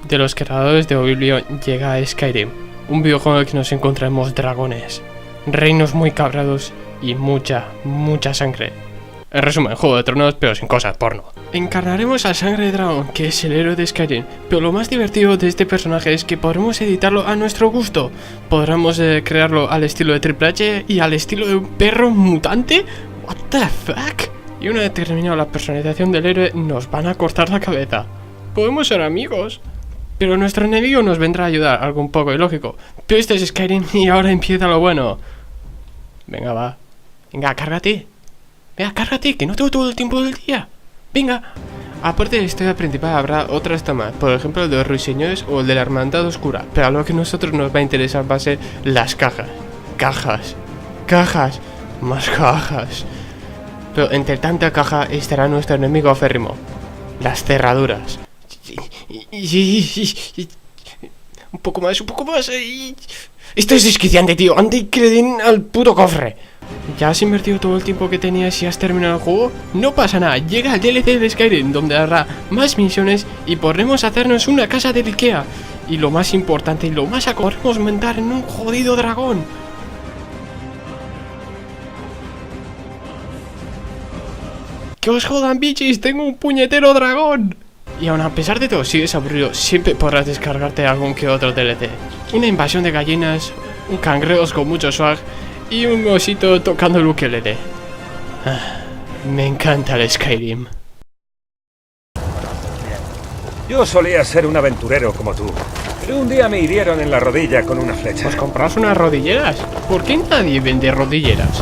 de los creadores de Oblivion llega a Skyrim, un videojuego en el que nos encontraremos dragones, reinos muy cabrados y mucha sangre. En resumen, Juego de Tronos pero sin cosas porno. Encarnaremos al Sangre de Dragón, que es el héroe de Skyrim, pero lo más divertido de este personaje es que podremos editarlo a nuestro gusto. Podremos crearlo al estilo de Triple H y al estilo de un perro mutante. What the fuck? Y una vez terminado la personalización del héroe, nos van a cortar la cabeza. Podemos ser amigos, pero nuestro enemigo nos vendrá a ayudar, algo un poco ilógico. Pero este es Skyrim y ahora empieza lo bueno. Venga, va. Venga, cárgate. Venga, cárgate, que no tengo todo el tiempo del día. Venga. Aparte de la historia principal habrá otras tomas, por ejemplo el de los ruiseñores o el de la hermandad oscura. Pero a lo que a nosotros nos va a interesar va a ser las cajas. Cajas. Más cajas. Pero entre tanta caja estará nuestro enemigo aférrimo. Las cerraduras. Un poco más. Esto es desquiciante, tío. Antes que le den al puto cofre. ¿Ya has invertido todo el tiempo que tenías y has terminado el juego? No pasa nada, llega el DLC de Skyrim, donde habrá más misiones y podremos hacernos una casa del Ikea. Y lo más importante, podremos montar en un jodido dragón. ¡Que os jodan, bichis! ¡Tengo un puñetero dragón! Y aun a pesar de todo, si sigues aburrido, siempre podrás descargarte algún que otro DLC. Una invasión de gallinas, un cangreos con mucho swag y un osito tocando el ukelele. Me encanta el Skyrim. Yo solía ser un aventurero como tú, pero un día me hirieron en la rodilla con una flecha. ¿Os compras unas rodilleras? ¿Por qué nadie vende rodilleras?